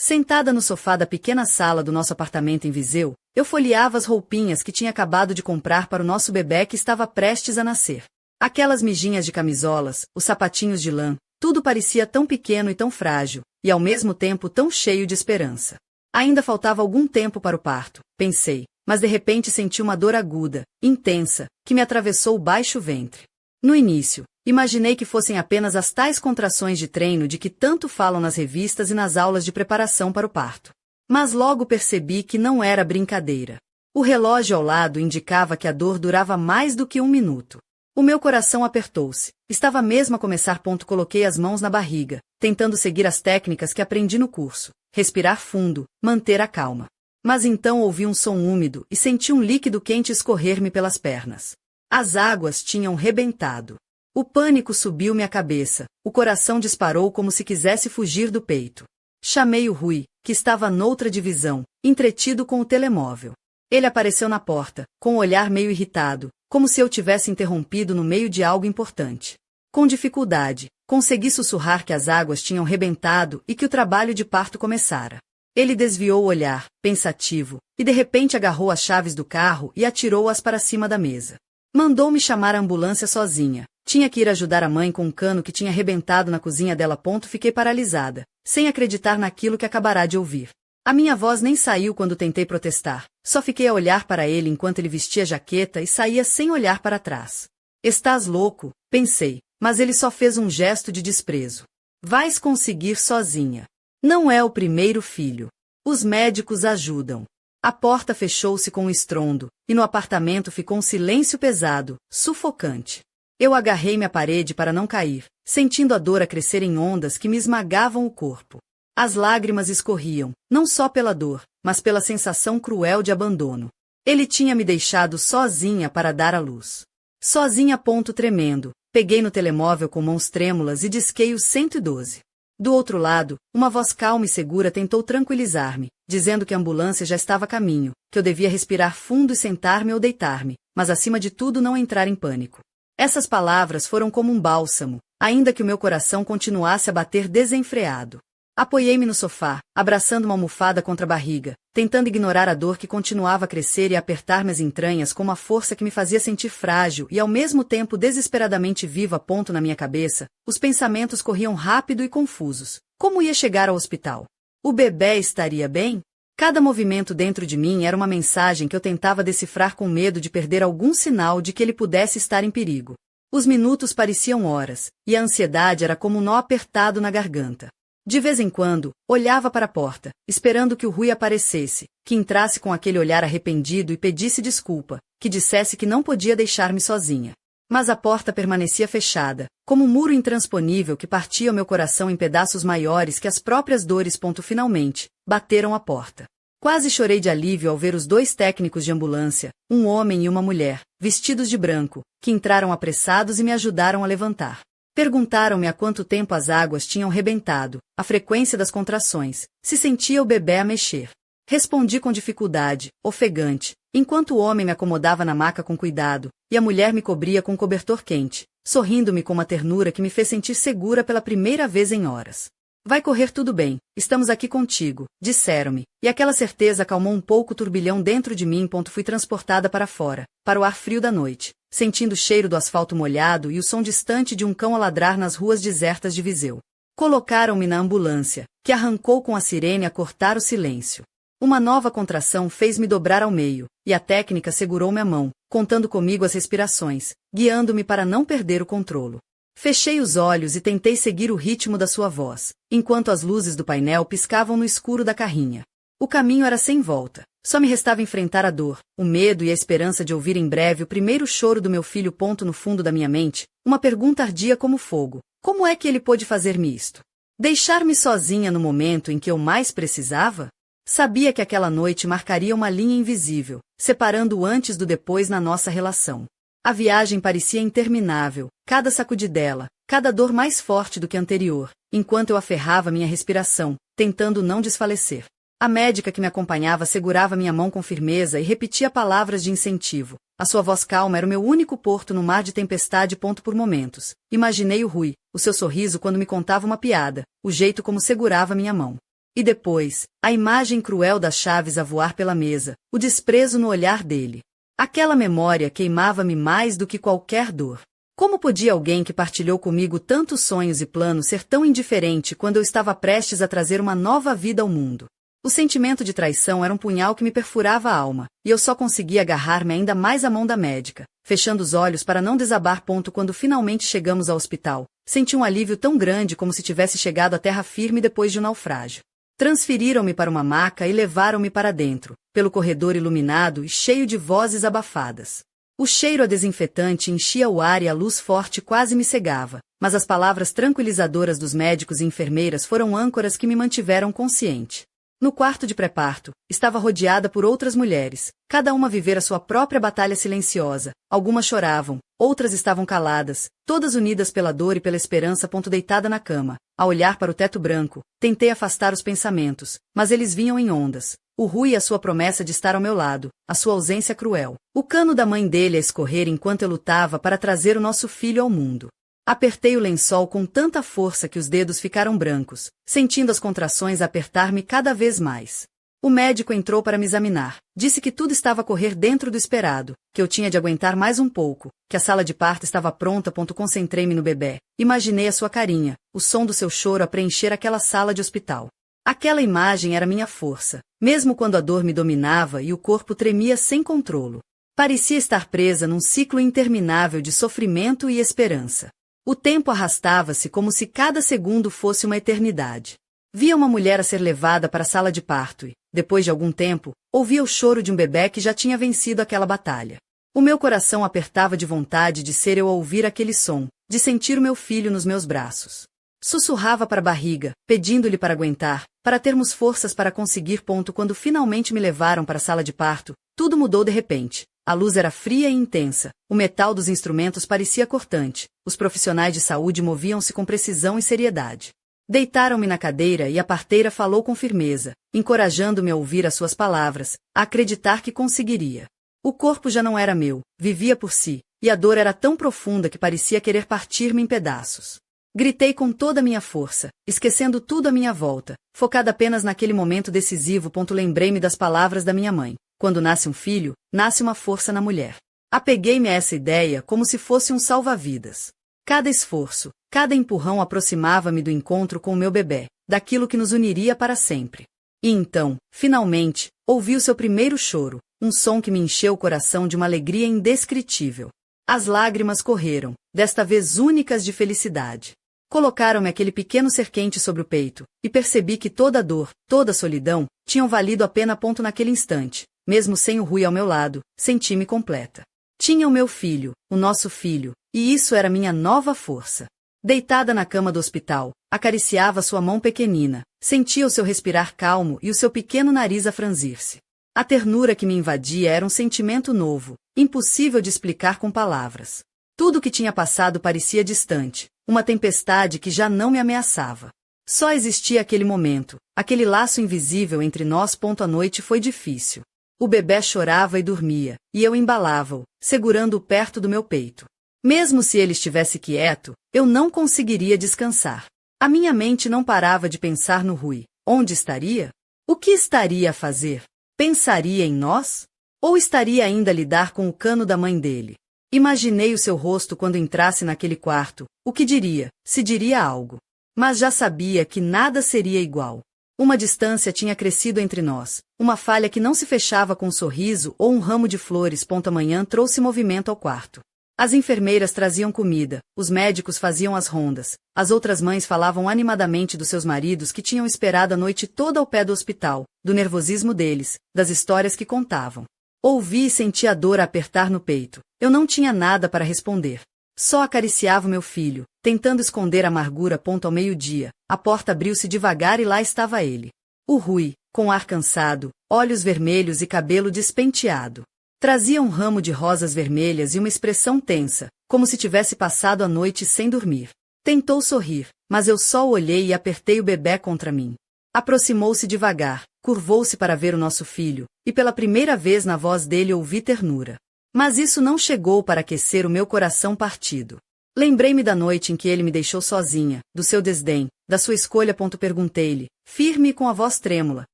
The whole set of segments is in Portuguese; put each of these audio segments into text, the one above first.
Sentada no sofá da pequena sala do nosso apartamento em Viseu, eu folheava as roupinhas que tinha acabado de comprar para o nosso bebê que estava prestes a nascer. Aquelas mijinhas de camisolas, os sapatinhos de lã, tudo parecia tão pequeno e tão frágil, e ao mesmo tempo tão cheio de esperança. Ainda faltava algum tempo para o parto, pensei, mas de repente senti uma dor aguda, intensa, que me atravessou o baixo ventre. No início, imaginei que fossem apenas as tais contrações de treino de que tanto falam nas revistas e nas aulas de preparação para o parto. Mas logo percebi que não era brincadeira. O relógio ao lado indicava que a dor durava mais do que 1 minuto. O meu coração apertou-se. Estava mesmo a começar. Coloquei as mãos na barriga, tentando seguir as técnicas que aprendi no curso. Respirar fundo, manter a calma. Mas então ouvi um som úmido e senti um líquido quente escorrer-me pelas pernas. As águas tinham rebentado. O pânico subiu-me à cabeça, o coração disparou como se quisesse fugir do peito. Chamei o Rui, que estava noutra divisão, entretido com o telemóvel. Ele apareceu na porta, com o olhar meio irritado, como se eu tivesse interrompido no meio de algo importante. Com dificuldade, consegui sussurrar que as águas tinham rebentado e que o trabalho de parto começara. Ele desviou o olhar, pensativo, e de repente agarrou as chaves do carro e atirou-as para cima da mesa. Mandou-me chamar a ambulância sozinha. Tinha que ir ajudar a mãe com um cano que tinha arrebentado na cozinha dela. Fiquei paralisada, sem acreditar naquilo que acabará de ouvir. A minha voz nem saiu quando tentei protestar, só fiquei a olhar para ele enquanto ele vestia a jaqueta e saía sem olhar para trás. Estás louco, pensei, mas ele só fez um gesto de desprezo. Vais conseguir sozinha. Não é o primeiro filho. Os médicos ajudam. A porta fechou-se com um estrondo, e no apartamento ficou um silêncio pesado, sufocante. Eu agarrei-me à parede para não cair, sentindo a dor a crescer em ondas que me esmagavam o corpo. As lágrimas escorriam, não só pela dor, mas pela sensação cruel de abandono. Ele tinha me deixado sozinha para dar à luz. Sozinha. Tremendo, peguei no telemóvel com mãos trêmulas e disquei o 112. Do outro lado, uma voz calma e segura tentou tranquilizar-me, dizendo que a ambulância já estava a caminho, que eu devia respirar fundo e sentar-me ou deitar-me, mas acima de tudo não entrar em pânico. Essas palavras foram como um bálsamo, ainda que o meu coração continuasse a bater desenfreado. Apoiei-me no sofá, abraçando uma almofada contra a barriga, tentando ignorar a dor que continuava a crescer e a apertar minhas entranhas com uma força que me fazia sentir frágil e ao mesmo tempo desesperadamente viva. Na minha cabeça, os pensamentos corriam rápido e confusos. Como ia chegar ao hospital? O bebê estaria bem? Cada movimento dentro de mim era uma mensagem que eu tentava decifrar com medo de perder algum sinal de que ele pudesse estar em perigo. Os minutos pareciam horas, e a ansiedade era como um nó apertado na garganta. De vez em quando, olhava para a porta, esperando que o Rui aparecesse, que entrasse com aquele olhar arrependido e pedisse desculpa, que dissesse que não podia deixar-me sozinha. Mas a porta permanecia fechada, como um muro intransponível que partia o meu coração em pedaços maiores que as próprias dores. Finalmente, bateram a porta. Quase chorei de alívio ao ver os 2 técnicos de ambulância, um homem e uma mulher, vestidos de branco, que entraram apressados e me ajudaram a levantar. Perguntaram-me há quanto tempo as águas tinham rebentado, a frequência das contrações, se sentia o bebê a mexer. Respondi com dificuldade, ofegante, enquanto o homem me acomodava na maca com cuidado, e a mulher me cobria com um cobertor quente, sorrindo-me com uma ternura que me fez sentir segura pela primeira vez em horas. Vai correr tudo bem, estamos aqui contigo, disseram-me, e aquela certeza acalmou um pouco o turbilhão dentro de mim. Fui transportada para fora, para o ar frio da noite, sentindo o cheiro do asfalto molhado e o som distante de um cão a ladrar nas ruas desertas de Viseu. Colocaram-me na ambulância, que arrancou com a sirene a cortar o silêncio. Uma nova contração fez-me dobrar ao meio, e a técnica segurou-me a mão, contando comigo as respirações, guiando-me para não perder o controlo. Fechei os olhos e tentei seguir o ritmo da sua voz, enquanto as luzes do painel piscavam no escuro da carrinha. O caminho era sem volta. Só me restava enfrentar a dor, o medo e a esperança de ouvir em breve o primeiro choro do meu filho. No fundo da minha mente, uma pergunta ardia como fogo. Como é que ele pôde fazer-me isto? Deixar-me sozinha no momento em que eu mais precisava? Sabia que aquela noite marcaria uma linha invisível, separando o antes do depois na nossa relação. A viagem parecia interminável, cada sacudidela, cada dor mais forte do que a anterior, enquanto eu aferrava minha respiração, tentando não desfalecer. A médica que me acompanhava segurava minha mão com firmeza e repetia palavras de incentivo. A sua voz calma era o meu único porto no mar de tempestade. Por momentos, imaginei o Rui, o seu sorriso quando me contava uma piada, o jeito como segurava minha mão. E depois, a imagem cruel das chaves a voar pela mesa, o desprezo no olhar dele. Aquela memória queimava-me mais do que qualquer dor. Como podia alguém que partilhou comigo tantos sonhos e planos ser tão indiferente quando eu estava prestes a trazer uma nova vida ao mundo? O sentimento de traição era um punhal que me perfurava a alma, e eu só conseguia agarrar-me ainda mais à mão da médica, fechando os olhos para não desabar. Quando finalmente chegamos ao hospital, senti um alívio tão grande como se tivesse chegado à terra firme depois de um naufrágio. Transferiram-me para uma maca e levaram-me para dentro, pelo corredor iluminado e cheio de vozes abafadas. O cheiro a desinfetante enchia o ar e a luz forte quase me cegava, mas as palavras tranquilizadoras dos médicos e enfermeiras foram âncoras que me mantiveram consciente. No quarto de pré-parto, estava rodeada por outras mulheres, cada uma a viver a sua própria batalha silenciosa. Algumas choravam, outras estavam caladas, todas unidas pela dor e pela esperança. Deitada na cama, a olhar para o teto branco, tentei afastar os pensamentos, mas eles vinham em ondas. O Rui e a sua promessa de estar ao meu lado, a sua ausência cruel, o cano da mãe dele a escorrer enquanto eu lutava para trazer o nosso filho ao mundo. Apertei o lençol com tanta força que os dedos ficaram brancos, sentindo as contrações apertar-me cada vez mais. O médico entrou para me examinar, disse que tudo estava a correr dentro do esperado, que eu tinha de aguentar mais um pouco, que a sala de parto estava pronta. Concentrei-me no bebê, imaginei a sua carinha, o som do seu choro a preencher aquela sala de hospital. Aquela imagem era minha força, mesmo quando a dor me dominava e o corpo tremia sem controlo. Parecia estar presa num ciclo interminável de sofrimento e esperança. O tempo arrastava-se como se cada segundo fosse uma eternidade. Via uma mulher a ser levada para a sala de parto e, depois de algum tempo, ouvia o choro de um bebê que já tinha vencido aquela batalha. O meu coração apertava de vontade de ser eu a ouvir aquele som, de sentir o meu filho nos meus braços. Sussurrava para a barriga, pedindo-lhe para aguentar, para termos forças para conseguir. Quando finalmente me levaram para a sala de parto, tudo mudou de repente. A luz era fria e intensa, o metal dos instrumentos parecia cortante, os profissionais de saúde moviam-se com precisão e seriedade. Deitaram-me na cadeira e a parteira falou com firmeza, encorajando-me a ouvir as suas palavras, a acreditar que conseguiria. O corpo já não era meu, vivia por si, e a dor era tão profunda que parecia querer partir-me em pedaços. Gritei com toda a minha força, esquecendo tudo à minha volta, focada apenas naquele momento decisivo. Lembrei-me das palavras da minha mãe. Quando nasce um filho, nasce uma força na mulher. Apeguei-me a essa ideia como se fosse um salva-vidas. Cada esforço, cada empurrão aproximava-me do encontro com o meu bebê, daquilo que nos uniria para sempre. E então, finalmente, ouvi o seu primeiro choro, um som que me encheu o coração de uma alegria indescritível. As lágrimas correram, desta vez únicas de felicidade. Colocaram-me aquele pequeno ser quente sobre o peito, e percebi que toda a dor, toda a solidão, tinham valido a pena. Naquele instante, mesmo sem o Rui ao meu lado, senti-me completa. Tinha o meu filho, o nosso filho, e isso era minha nova força. Deitada na cama do hospital, acariciava sua mão pequenina, sentia o seu respirar calmo e o seu pequeno nariz a franzir-se. A ternura que me invadia era um sentimento novo, impossível de explicar com palavras. Tudo o que tinha passado parecia distante, uma tempestade que já não me ameaçava. Só existia aquele momento, aquele laço invisível entre nós. A noite foi difícil. O bebê chorava e dormia, e eu embalava-o, segurando-o perto do meu peito. Mesmo se ele estivesse quieto, eu não conseguiria descansar. A minha mente não parava de pensar no Rui. Onde estaria? O que estaria a fazer? Pensaria em nós? Ou estaria ainda a lidar com o cano da mãe dele? Imaginei o seu rosto quando entrasse naquele quarto, o que diria, se diria algo. Mas já sabia que nada seria igual. Uma distância tinha crescido entre nós, uma falha que não se fechava com um sorriso ou um ramo de flores. Amanhã trouxe movimento ao quarto. As enfermeiras traziam comida, os médicos faziam as rondas, as outras mães falavam animadamente dos seus maridos que tinham esperado a noite toda ao pé do hospital, do nervosismo deles, das histórias que contavam. Ouvi e senti a dor a apertar no peito. Eu não tinha nada para responder. Só acariciava o meu filho, tentando esconder a amargura. Ao meio-dia, a porta abriu-se devagar e lá estava ele. O Rui, com ar cansado, olhos vermelhos e cabelo despenteado. Trazia um ramo de rosas vermelhas e uma expressão tensa, como se tivesse passado a noite sem dormir. Tentou sorrir, mas eu só o olhei e apertei o bebê contra mim. Aproximou-se devagar, curvou-se para ver o nosso filho, e pela primeira vez na voz dele ouvi ternura. Mas isso não chegou para aquecer o meu coração partido. Lembrei-me da noite em que ele me deixou sozinha, do seu desdém, da sua escolha. Perguntei-lhe, firme e com a voz trêmula.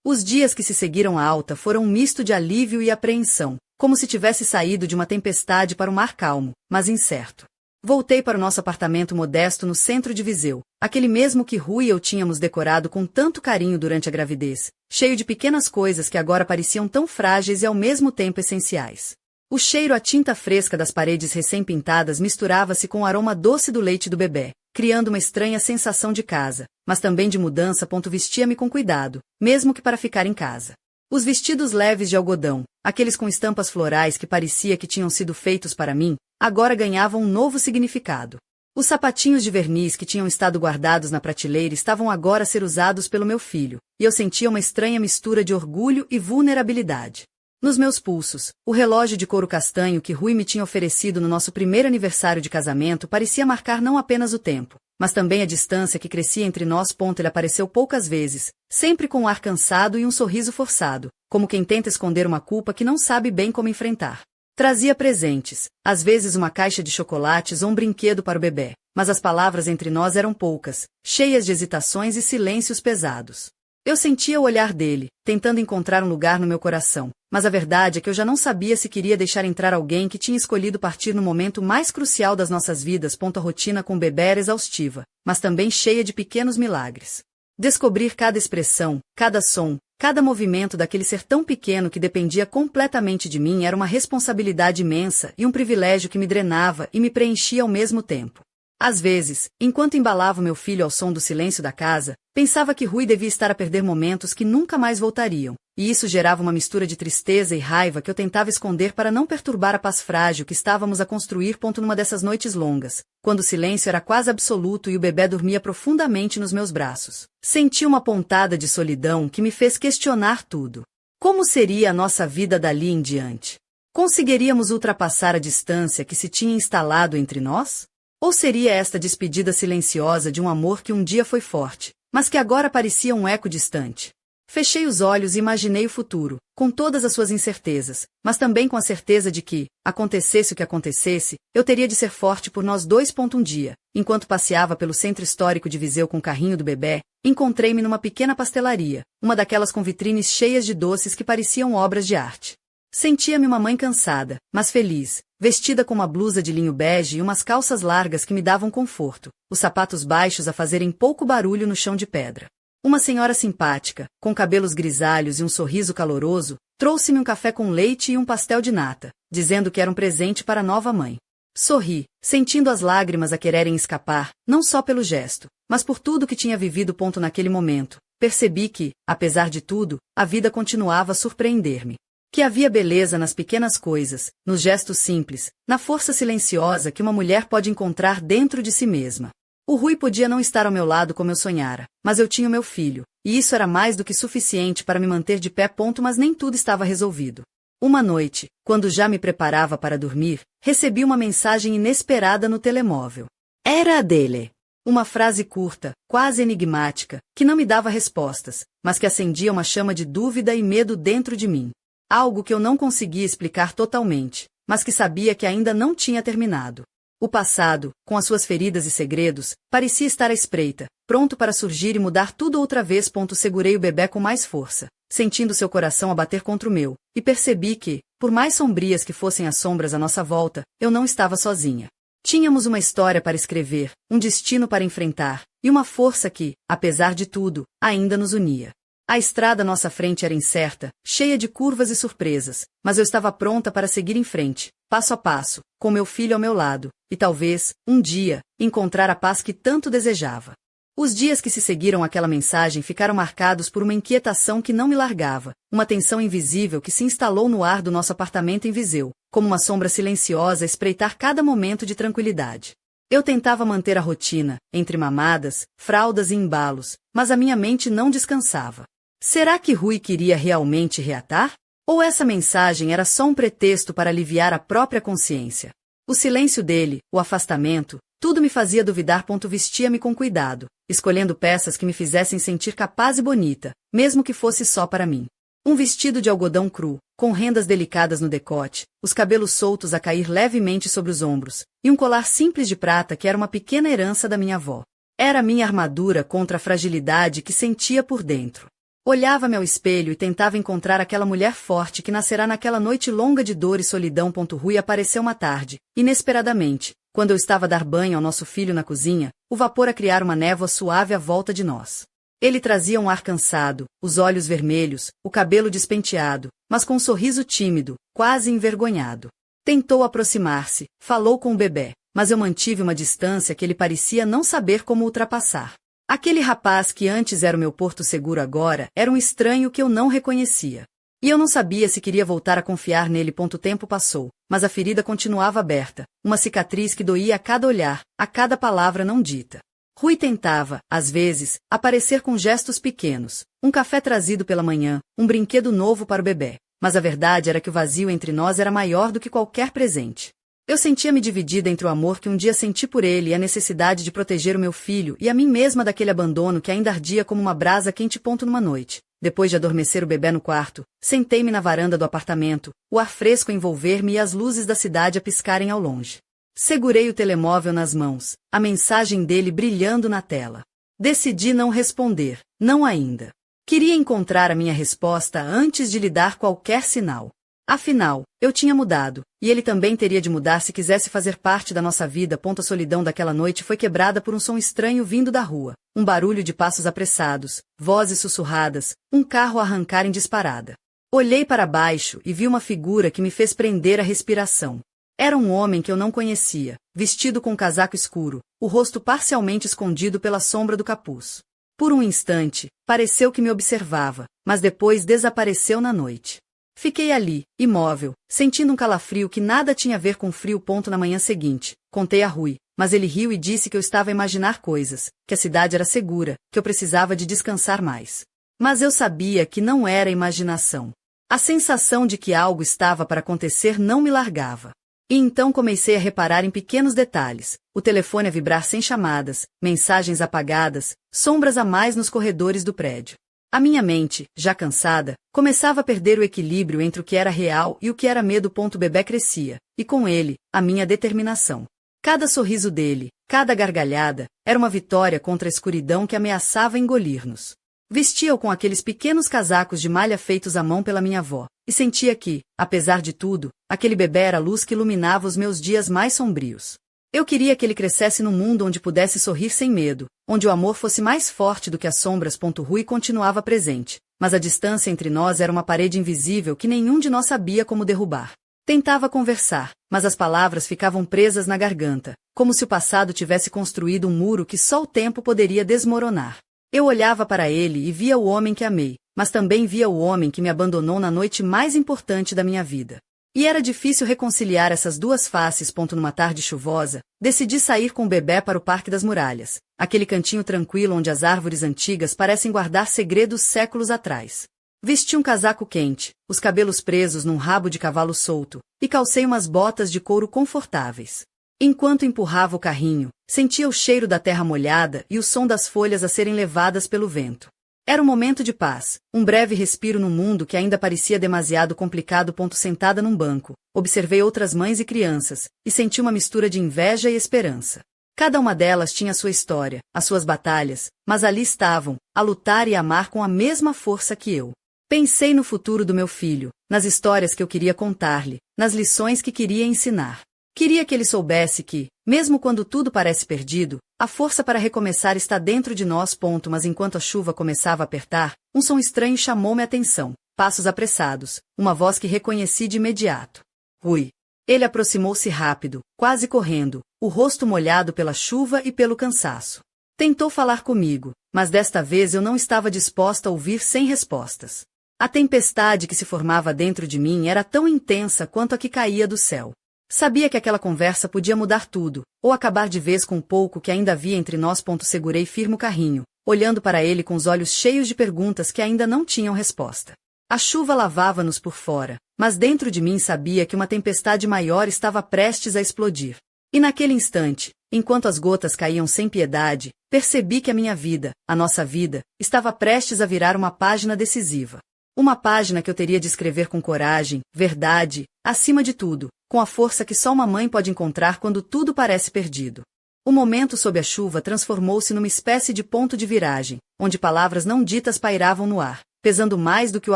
Os dias que se seguiram à alta foram um misto de alívio e apreensão, como se tivesse saído de uma tempestade para um mar calmo, mas incerto. Voltei para o nosso apartamento modesto no centro de Viseu, aquele mesmo que Rui e eu tínhamos decorado com tanto carinho durante a gravidez, cheio de pequenas coisas que agora pareciam tão frágeis e ao mesmo tempo essenciais. O cheiro à tinta fresca das paredes recém-pintadas misturava-se com o aroma doce do leite do bebê, criando uma estranha sensação de casa, mas também de mudança. Vestia-me com cuidado, mesmo que para ficar em casa. Os vestidos leves de algodão, aqueles com estampas florais que parecia que tinham sido feitos para mim, agora ganhavam um novo significado. Os sapatinhos de verniz que tinham estado guardados na prateleira estavam agora a ser usados pelo meu filho, e eu sentia uma estranha mistura de orgulho e vulnerabilidade. Nos meus pulsos, o relógio de couro castanho que Rui me tinha oferecido no nosso primeiro aniversário de casamento parecia marcar não apenas o tempo, mas também a distância que crescia entre nós. Ele apareceu poucas vezes, sempre com um ar cansado e um sorriso forçado, como quem tenta esconder uma culpa que não sabe bem como enfrentar. Trazia presentes, às vezes uma caixa de chocolates ou um brinquedo para o bebê, mas as palavras entre nós eram poucas, cheias de hesitações e silêncios pesados. Eu sentia o olhar dele, tentando encontrar um lugar no meu coração, mas a verdade é que eu já não sabia se queria deixar entrar alguém que tinha escolhido partir no momento mais crucial das nossas vidas. A rotina com o bebê era exaustiva, mas também cheia de pequenos milagres. Descobrir cada expressão, cada som, cada movimento daquele ser tão pequeno que dependia completamente de mim era uma responsabilidade imensa e um privilégio que me drenava e me preenchia ao mesmo tempo. Às vezes, enquanto embalava meu filho ao som do silêncio da casa, pensava que Rui devia estar a perder momentos que nunca mais voltariam, e isso gerava uma mistura de tristeza e raiva que eu tentava esconder para não perturbar a paz frágil que estávamos a construir. Numa dessas noites longas, quando o silêncio era quase absoluto e o bebê dormia profundamente nos meus braços, senti uma pontada de solidão que me fez questionar tudo. Como seria a nossa vida dali em diante? Conseguiríamos ultrapassar a distância que se tinha instalado entre nós? Ou seria esta despedida silenciosa de um amor que um dia foi forte, mas que agora parecia um eco distante? Fechei os olhos e imaginei o futuro, com todas as suas incertezas, mas também com a certeza de que, acontecesse o que acontecesse, eu teria de ser forte por nós dois. Um dia, enquanto passeava pelo centro histórico de Viseu com o carrinho do bebê, encontrei-me numa pequena pastelaria, uma daquelas com vitrines cheias de doces que pareciam obras de arte. Sentia-me uma mãe cansada, mas feliz, vestida com uma blusa de linho bege e umas calças largas que me davam conforto, os sapatos baixos a fazerem pouco barulho no chão de pedra. Uma senhora simpática, com cabelos grisalhos e um sorriso caloroso, trouxe-me um café com leite e um pastel de nata, dizendo que era um presente para a nova mãe. Sorri, sentindo as lágrimas a quererem escapar, não só pelo gesto, mas por tudo que tinha vivido. Naquele momento, percebi que, apesar de tudo, a vida continuava a surpreender-me. Que havia beleza nas pequenas coisas, nos gestos simples, na força silenciosa que uma mulher pode encontrar dentro de si mesma. O Rui podia não estar ao meu lado como eu sonhara, mas eu tinha o meu filho, e isso era mais do que suficiente para me manter de pé. Mas nem tudo estava resolvido. Uma noite, quando já me preparava para dormir, recebi uma mensagem inesperada no telemóvel. Era a dele. Uma frase curta, quase enigmática, que não me dava respostas, mas que acendia uma chama de dúvida e medo dentro de mim. Algo que eu não conseguia explicar totalmente, mas que sabia que ainda não tinha terminado. O passado, com as suas feridas e segredos, parecia estar à espreita, pronto para surgir e mudar tudo outra vez. Segurei o bebê com mais força, sentindo seu coração a bater contra o meu, e percebi que, por mais sombrias que fossem as sombras à nossa volta, eu não estava sozinha. Tínhamos uma história para escrever, um destino para enfrentar, e uma força que, apesar de tudo, ainda nos unia. A estrada à nossa frente era incerta, cheia de curvas e surpresas, mas eu estava pronta para seguir em frente, passo a passo, com meu filho ao meu lado, e talvez, um dia, encontrar a paz que tanto desejava. Os dias que se seguiram àquela mensagem ficaram marcados por uma inquietação que não me largava, uma tensão invisível que se instalou no ar do nosso apartamento em Viseu, como uma sombra silenciosa a espreitar cada momento de tranquilidade. Eu tentava manter a rotina, entre mamadas, fraldas e embalos, mas a minha mente não descansava. Será que Rui queria realmente reatar? Ou essa mensagem era só um pretexto para aliviar a própria consciência? O silêncio dele, o afastamento, tudo me fazia duvidar. Vestia-me com cuidado, escolhendo peças que me fizessem sentir capaz e bonita, mesmo que fosse só para mim. Um vestido de algodão cru, com rendas delicadas no decote, os cabelos soltos a cair levemente sobre os ombros, e um colar simples de prata que era uma pequena herança da minha avó. Era minha armadura contra a fragilidade que sentia por dentro. Olhava-me ao espelho e tentava encontrar aquela mulher forte que nascerá naquela noite longa de dor e solidão. Rui apareceu uma tarde, inesperadamente, quando eu estava a dar banho ao nosso filho na cozinha, o vapor a criar uma névoa suave à volta de nós. Ele trazia um ar cansado, os olhos vermelhos, o cabelo despenteado, mas com um sorriso tímido, quase envergonhado. Tentou aproximar-se, falou com o bebê, mas eu mantive uma distância que ele parecia não saber como ultrapassar. Aquele rapaz que antes era o meu porto seguro agora era um estranho que eu não reconhecia. E eu não sabia se queria voltar a confiar nele. O tempo passou, mas a ferida continuava aberta, uma cicatriz que doía a cada olhar, a cada palavra não dita. Rui tentava, às vezes, aparecer com gestos pequenos, um café trazido pela manhã, um brinquedo novo para o bebê, mas a verdade era que o vazio entre nós era maior do que qualquer presente. Eu sentia-me dividida entre o amor que um dia senti por ele e a necessidade de proteger o meu filho e a mim mesma daquele abandono que ainda ardia como uma brasa quente. Numa noite, depois de adormecer o bebê no quarto, sentei-me na varanda do apartamento, o ar fresco a envolver-me e as luzes da cidade a piscarem ao longe. Segurei o telemóvel nas mãos, a mensagem dele brilhando na tela. Decidi não responder, não ainda. Queria encontrar a minha resposta antes de lhe dar qualquer sinal. Afinal, eu tinha mudado, e ele também teria de mudar se quisesse fazer parte da nossa vida. A solidão daquela noite foi quebrada por um som estranho vindo da rua, um barulho de passos apressados, vozes sussurradas, um carro a arrancar em disparada. Olhei para baixo e vi uma figura que me fez prender a respiração. Era um homem que eu não conhecia, vestido com um casaco escuro, o rosto parcialmente escondido pela sombra do capuz. Por um instante, pareceu que me observava, mas depois desapareceu na noite. Fiquei ali, imóvel, sentindo um calafrio que nada tinha a ver com frio. Na manhã seguinte, contei a Rui, mas ele riu e disse que eu estava a imaginar coisas, que a cidade era segura, que eu precisava de descansar mais. Mas eu sabia que não era imaginação. A sensação de que algo estava para acontecer não me largava. E então comecei a reparar em pequenos detalhes, o telefone a vibrar sem chamadas, mensagens apagadas, sombras a mais nos corredores do prédio. A minha mente, já cansada, começava a perder o equilíbrio entre o que era real e o que era medo. O bebê crescia, e com ele, a minha determinação. Cada sorriso dele, cada gargalhada, era uma vitória contra a escuridão que ameaçava engolir-nos. Vestia-o com aqueles pequenos casacos de malha feitos à mão pela minha avó, e sentia que, apesar de tudo, aquele bebê era a luz que iluminava os meus dias mais sombrios. Eu queria que ele crescesse num mundo onde pudesse sorrir sem medo, onde o amor fosse mais forte do que as sombras. Rui continuava presente, mas a distância entre nós era uma parede invisível que nenhum de nós sabia como derrubar. Tentava conversar, mas as palavras ficavam presas na garganta, como se o passado tivesse construído um muro que só o tempo poderia desmoronar. Eu olhava para ele e via o homem que amei, mas também via o homem que me abandonou na noite mais importante da minha vida. E era difícil reconciliar essas duas faces. Numa tarde chuvosa, decidi sair com o bebê para o Parque das Muralhas, aquele cantinho tranquilo onde as árvores antigas parecem guardar segredos séculos atrás. Vesti um casaco quente, os cabelos presos num rabo de cavalo solto, e calcei umas botas de couro confortáveis. Enquanto empurrava o carrinho, sentia o cheiro da terra molhada e o som das folhas a serem levadas pelo vento. Era um momento de paz, um breve respiro num mundo que ainda parecia demasiado complicado. Sentada num banco, observei outras mães e crianças, e senti uma mistura de inveja e esperança. Cada uma delas tinha sua história, as suas batalhas, mas ali estavam, a lutar e a amar com a mesma força que eu. Pensei no futuro do meu filho, nas histórias que eu queria contar-lhe, nas lições que queria ensinar. Queria que ele soubesse que, mesmo quando tudo parece perdido, a força para recomeçar está dentro de nós. Mas enquanto a chuva começava a apertar, um som estranho chamou minha atenção, passos apressados, uma voz que reconheci de imediato. Rui. Ele aproximou-se rápido, quase correndo, o rosto molhado pela chuva e pelo cansaço. Tentou falar comigo, mas desta vez eu não estava disposta a ouvir sem respostas. A tempestade que se formava dentro de mim era tão intensa quanto a que caía do céu. Sabia que aquela conversa podia mudar tudo, ou acabar de vez com o pouco que ainda havia entre nós. Segurei firme o carrinho, olhando para ele com os olhos cheios de perguntas que ainda não tinham resposta. A chuva lavava-nos por fora, mas dentro de mim sabia que uma tempestade maior estava prestes a explodir. E naquele instante, enquanto as gotas caíam sem piedade, percebi que a minha vida, a nossa vida, estava prestes a virar uma página decisiva. Uma página que eu teria de escrever com coragem, verdade, acima de tudo, com a força que só uma mãe pode encontrar quando tudo parece perdido. O momento sob a chuva transformou-se numa espécie de ponto de viragem, onde palavras não ditas pairavam no ar, pesando mais do que o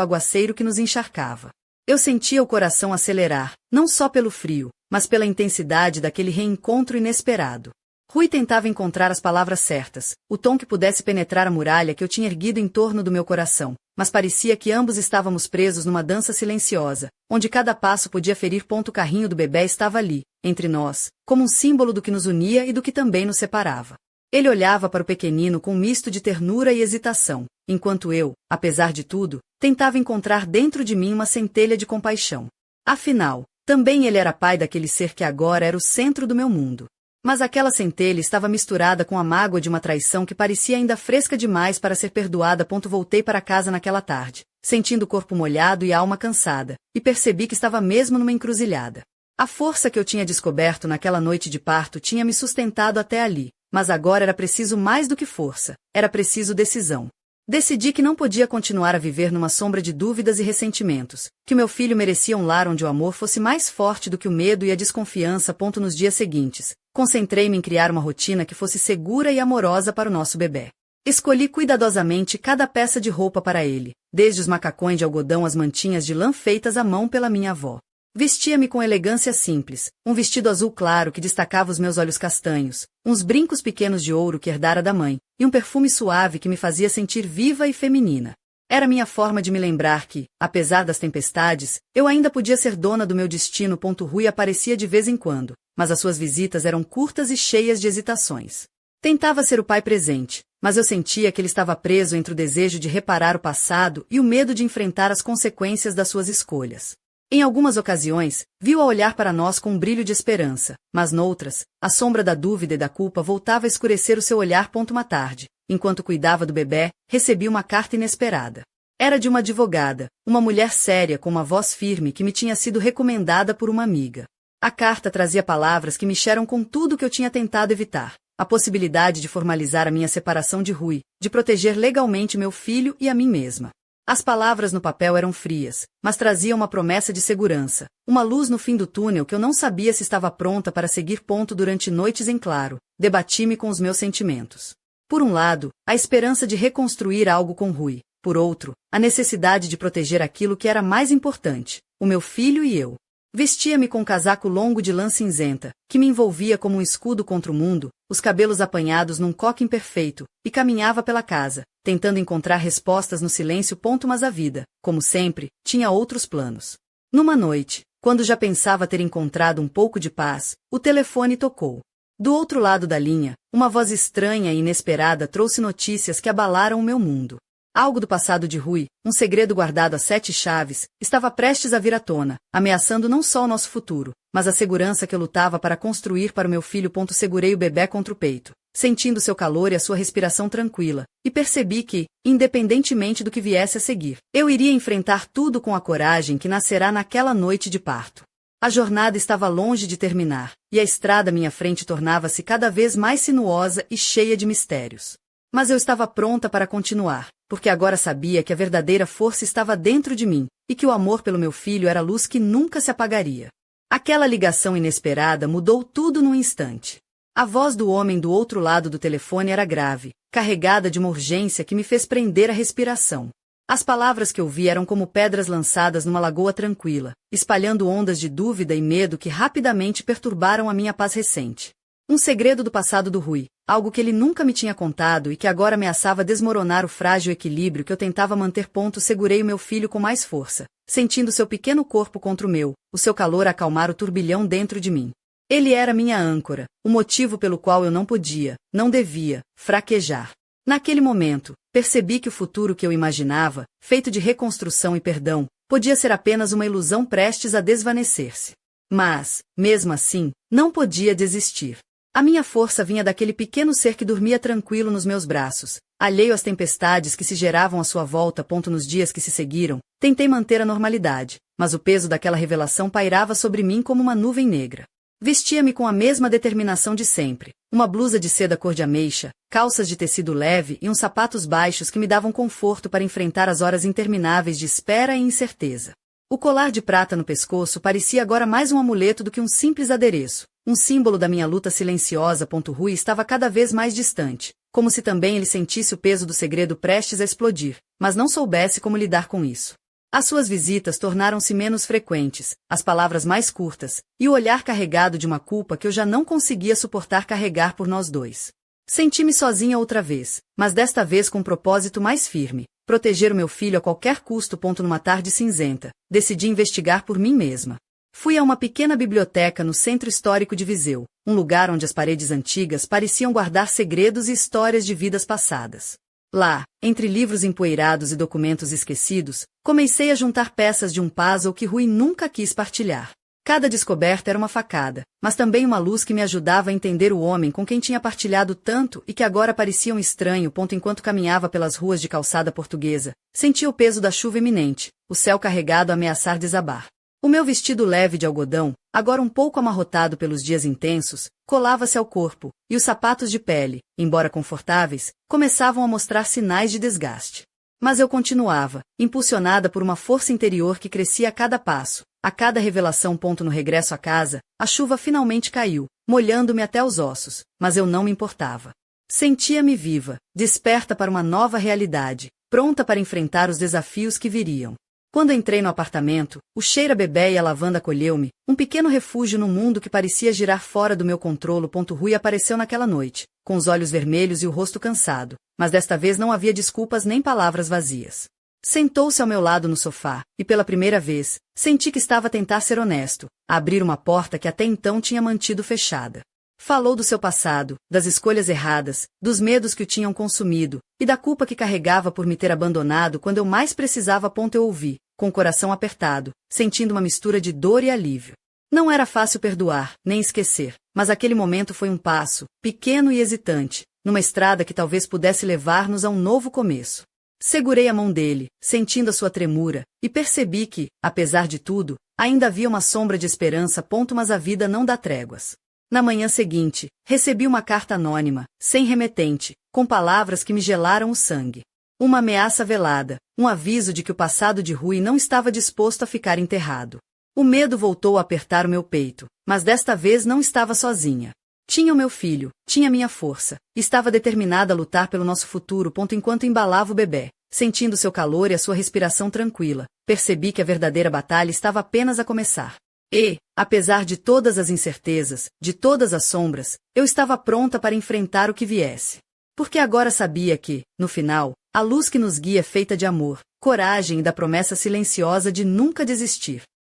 aguaceiro que nos encharcava. Eu sentia o coração acelerar, não só pelo frio, mas pela intensidade daquele reencontro inesperado. Rui tentava encontrar as palavras certas, o tom que pudesse penetrar a muralha que eu tinha erguido em torno do meu coração, mas parecia que ambos estávamos presos numa dança silenciosa, onde cada passo podia ferir. O carrinho do bebê estava ali, entre nós, como um símbolo do que nos unia e do que também nos separava. Ele olhava para o pequenino com um misto de ternura e hesitação, enquanto eu, apesar de tudo, tentava encontrar dentro de mim uma centelha de compaixão. Afinal, também ele era pai daquele ser que agora era o centro do meu mundo. Mas aquela centelha estava misturada com a mágoa de uma traição que parecia ainda fresca demais para ser perdoada. Voltei para casa naquela tarde, sentindo o corpo molhado e a alma cansada, e percebi que estava mesmo numa encruzilhada. A força que eu tinha descoberto naquela noite de parto tinha me sustentado até ali, mas agora era preciso mais do que força, era preciso decisão. Decidi que não podia continuar a viver numa sombra de dúvidas e ressentimentos, que o meu filho merecia um lar onde o amor fosse mais forte do que o medo e a desconfiança. Nos dias seguintes, concentrei-me em criar uma rotina que fosse segura e amorosa para o nosso bebê. Escolhi cuidadosamente cada peça de roupa para ele, desde os macacões de algodão às mantinhas de lã feitas à mão pela minha avó. Vestia-me com elegância simples, um vestido azul claro que destacava os meus olhos castanhos, uns brincos pequenos de ouro que herdara da mãe, e um perfume suave que me fazia sentir viva e feminina. Era minha forma de me lembrar que, apesar das tempestades, eu ainda podia ser dona do meu destino. Rui aparecia de vez em quando, mas as suas visitas eram curtas e cheias de hesitações. Tentava ser o pai presente, mas eu sentia que ele estava preso entre o desejo de reparar o passado e o medo de enfrentar as consequências das suas escolhas. Em algumas ocasiões, viu-a olhar para nós com um brilho de esperança, mas noutras, a sombra da dúvida e da culpa voltava a escurecer o seu olhar. Uma tarde, enquanto cuidava do bebê, recebi uma carta inesperada. Era de uma advogada, uma mulher séria com uma voz firme que me tinha sido recomendada por uma amiga. A carta trazia palavras que mexeram com tudo que eu tinha tentado evitar: a possibilidade de formalizar a minha separação de Rui, de proteger legalmente meu filho e a mim mesma. As palavras no papel eram frias, mas traziam uma promessa de segurança, uma luz no fim do túnel que eu não sabia se estava pronta para seguir. Durante noites em claro, debati-me com os meus sentimentos. Por um lado, a esperança de reconstruir algo com Rui, por outro, a necessidade de proteger aquilo que era mais importante, o meu filho e eu. Vestia-me com um casaco longo de lã cinzenta, que me envolvia como um escudo contra o mundo, os cabelos apanhados num coque imperfeito, e caminhava pela casa, tentando encontrar respostas no silêncio. Mas a vida, como sempre, tinha outros planos. Numa noite, quando já pensava ter encontrado um pouco de paz, o telefone tocou. Do outro lado da linha, uma voz estranha e inesperada trouxe notícias que abalaram o meu mundo. Algo do passado de Rui, um segredo guardado a 7 chaves, estava prestes a vir à tona, ameaçando não só o nosso futuro, mas a segurança que eu lutava para construir para o meu filho. Segurei o bebê contra o peito, sentindo seu calor e a sua respiração tranquila, e percebi que, independentemente do que viesse a seguir, eu iria enfrentar tudo com a coragem que nascerá naquela noite de parto. A jornada estava longe de terminar, e a estrada à minha frente tornava-se cada vez mais sinuosa e cheia de mistérios. Mas eu estava pronta para continuar, porque agora sabia que a verdadeira força estava dentro de mim, e que o amor pelo meu filho era a luz que nunca se apagaria. Aquela ligação inesperada mudou tudo num instante. A voz do homem do outro lado do telefone era grave, carregada de uma urgência que me fez prender a respiração. As palavras que ouvi eram como pedras lançadas numa lagoa tranquila, espalhando ondas de dúvida e medo que rapidamente perturbaram a minha paz recente. Um segredo do passado do Rui, algo que ele nunca me tinha contado e que agora ameaçava desmoronar o frágil equilíbrio que eu tentava manter. Segurei o meu filho com mais força, sentindo seu pequeno corpo contra o meu, o seu calor acalmar o turbilhão dentro de mim. Ele era minha âncora, o motivo pelo qual eu não podia, não devia, fraquejar. Naquele momento, percebi que o futuro que eu imaginava, feito de reconstrução e perdão, podia ser apenas uma ilusão prestes a desvanecer-se. Mas, mesmo assim, não podia desistir. A minha força vinha daquele pequeno ser que dormia tranquilo nos meus braços, alheio às tempestades que se geravam à sua volta. Nos dias que se seguiram, tentei manter a normalidade, mas o peso daquela revelação pairava sobre mim como uma nuvem negra. Vestia-me com a mesma determinação de sempre. Uma blusa de seda cor de ameixa, calças de tecido leve e uns sapatos baixos que me davam conforto para enfrentar as horas intermináveis de espera e incerteza. O colar de prata no pescoço parecia agora mais um amuleto do que um simples adereço. Um símbolo da minha luta silenciosa. Rui estava cada vez mais distante, como se também ele sentisse o peso do segredo prestes a explodir, mas não soubesse como lidar com isso. As suas visitas tornaram-se menos frequentes, as palavras mais curtas, e o olhar carregado de uma culpa que eu já não conseguia suportar carregar por nós dois. Senti-me sozinha outra vez, mas desta vez com um propósito mais firme: proteger o meu filho a qualquer custo. Numa tarde cinzenta, decidi investigar por mim mesma. Fui a uma pequena biblioteca no centro histórico de Viseu, um lugar onde as paredes antigas pareciam guardar segredos e histórias de vidas passadas. Lá, entre livros empoeirados e documentos esquecidos, comecei a juntar peças de um puzzle que Rui nunca quis partilhar. Cada descoberta era uma facada, mas também uma luz que me ajudava a entender o homem com quem tinha partilhado tanto e que agora parecia um estranho. Enquanto caminhava pelas ruas de calçada portuguesa, sentia o peso da chuva iminente, o céu carregado a ameaçar desabar. O meu vestido leve de algodão, agora um pouco amarrotado pelos dias intensos, colava-se ao corpo, e os sapatos de pele, embora confortáveis, começavam a mostrar sinais de desgaste. Mas eu continuava, impulsionada por uma força interior que crescia a cada passo, a cada revelação. No regresso à casa, a chuva finalmente caiu, molhando-me até os ossos, mas eu não me importava. Sentia-me viva, desperta para uma nova realidade, pronta para enfrentar os desafios que viriam. Quando entrei no apartamento, o cheiro a bebê e a lavanda acolheu-me, um pequeno refúgio no mundo que parecia girar fora do meu controle. Rui apareceu naquela noite, com os olhos vermelhos e o rosto cansado, mas desta vez não havia desculpas nem palavras vazias. Sentou-se ao meu lado no sofá, e pela primeira vez, senti que estava a tentar ser honesto, a abrir uma porta que até então tinha mantido fechada. Falou do seu passado, das escolhas erradas, dos medos que o tinham consumido, e da culpa que carregava por me ter abandonado quando eu mais precisava. Eu ouvi, com o coração apertado, sentindo uma mistura de dor e alívio. Não era fácil perdoar, nem esquecer, mas aquele momento foi um passo, pequeno e hesitante, numa estrada que talvez pudesse levar-nos a um novo começo. Segurei a mão dele, sentindo a sua tremura, e percebi que, apesar de tudo, ainda havia uma sombra de esperança. Mas a vida não dá tréguas. Na manhã seguinte, recebi uma carta anônima, sem remetente, com palavras que me gelaram o sangue. Uma ameaça velada, um aviso de que o passado de Rui não estava disposto a ficar enterrado. O medo voltou a apertar o meu peito, mas desta vez não estava sozinha. Tinha o meu filho, tinha minha força, estava determinada a lutar pelo nosso futuro. Enquanto embalava o bebê, sentindo seu calor e a sua respiração tranquila, percebi que a verdadeira batalha estava apenas a começar. E, apesar de todas as incertezas, de todas as sombras, eu estava pronta para enfrentar o que viesse. Porque agora sabia que, no final, a luz que nos guia é feita de amor, coragem e da promessa silenciosa de nunca desistir.